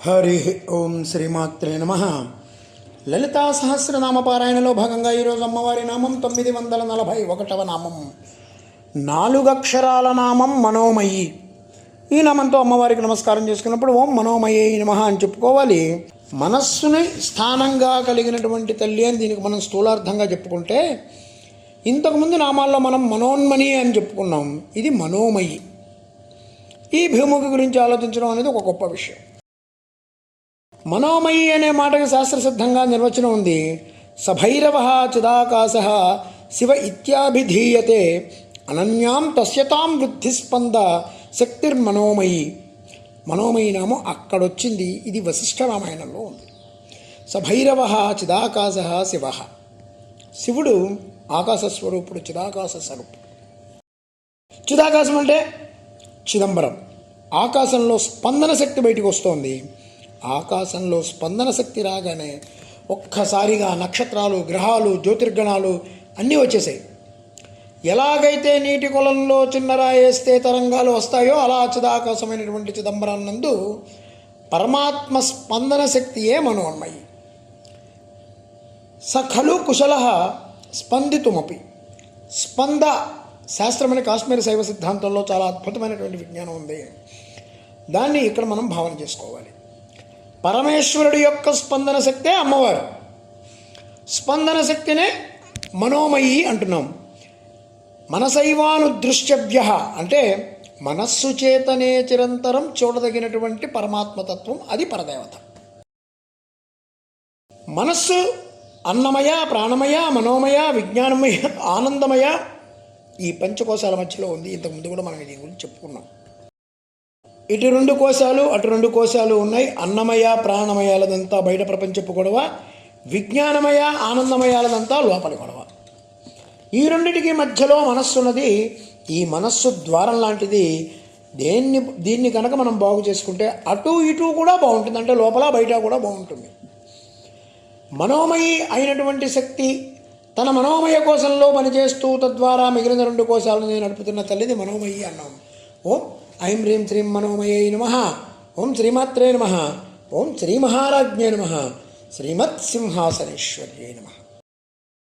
హరి ఓం శ్రీమాత్రే నమ. లలితా సహస్రనామ పారాయణలో భాగంగా ఈరోజు అమ్మవారి నామం 941వ నామం, 4 అక్షరాల నామం మనోమయి. ఈ నామంతో అమ్మవారికి నమస్కారం చేసుకున్నప్పుడు ఓం మనోమయే నమః అని చెప్పుకోవాలి. మనస్సుని స్థానంగా కలిగినటువంటి తల్లి అని దీనికి మనం స్థూలార్థంగా చెప్పుకుంటే, ఇంతకుముందు నామాల్లో మనం మనోన్మణి అని చెప్పుకున్నాం. ఇది మనోమయి. ఈ భూముఖి గురించి ఆలోచించడం అనేది ఒక గొప్ప విషయం. మనోమయి అనే మాటకి శాస్త్రసిద్ధంగా నిర్వచనం ఉంది. సభైరవ చిదాకాశ శివ ఇత్యాభిధీయతే అనన్యాం తస్యతాం వృద్ధిస్పంద శక్తిర్మనోమయి. మనోమయి నామం అక్కడొచ్చింది. ఇది వశిష్ఠ రామాయణంలో ఉంది. సభైరవ చిదాకాశ శివ, శివుడు ఆకాశ స్వరూపుడు, చిదాకాశ స్వరూపుడు. చిదాకాశం అంటే చిదంబరం. ఆకాశంలో స్పందన శక్తి బయటికి వస్తోంది. ఆకాశంలో స్పందన శక్తి రాగానే ఒక్కసారిగా నక్షత్రాలు, గ్రహాలు, జ్యోతిర్గణాలు అన్నీ వచ్చేసాయి. ఎలాగైతే నీటి కొలంలో చిన్నరాయేస్తే తరంగాలు వస్తాయో అలా చిదాకాశమైనటువంటి చిదంబరాన్నందు పరమాత్మ స్పందన శక్తియే మనోన్మయి. స ఖలు కుశల స్పందితుమపి. స్పంద శాస్త్రమని కాశ్మీర శైవ సిద్ధాంతంలో చాలా అద్భుతమైనటువంటి విజ్ఞానం ఉంది. దాన్ని ఇక్కడ మనం భావన చేసుకోవాలి. పరమేశ్వరుడి యొక్క స్పందన శక్తే అమ్మవారు. స్పందన శక్తినే మనోమయి అంటున్నాం. మనసైవానుదృశ్యవ్య అంటే మనస్సు చేతనే చిరంతరం చూడదగినటువంటి పరమాత్మతత్వం, అది పరదేవత. మనస్సు అన్నమయ, ప్రాణమయ, మనోమయ, విజ్ఞానమయ, ఆనందమయ, ఈ పంచకోశాల మధ్యలో ఉంది. ఇంతకుముందు కూడా మనం దీని గురించి చెప్పుకున్నాం. ఇటు 2 కోశాలు, అటు 2 కోశాలు ఉన్నాయి. అన్నమయ, ప్రాణమయాలదంతా బయట ప్రపంచపు గొడవ, విజ్ఞానమయ, ఆనందమయాలదంతా లోపలి గొడవ. ఈ రెండిటికి మధ్యలో మనస్సు ఉన్నది. ఈ మనస్సు ద్వారం లాంటిది. దీన్ని కనుక మనం బాగు చేసుకుంటే అటు ఇటు కూడా బాగుంటుంది. అంటే లోపల బయట కూడా బాగుంటుంది. మనోమయి అయినటువంటి శక్తి తన మనోమయ కోశంలో పనిచేస్తూ తద్వారా మిగిలిన 2 కోశాలను నడుపుతున్న తల్లిది మనోమయి అన్నాం. ఓం ఐం హ్రీం శ్రీం మనోమయై నమః. ఓం శ్రీమాత్రే నమః. ఓం శ్రీమహారాజ్ఞే నమః. శ్రీమత్ సింహాసనేశ్వర్యై నమః.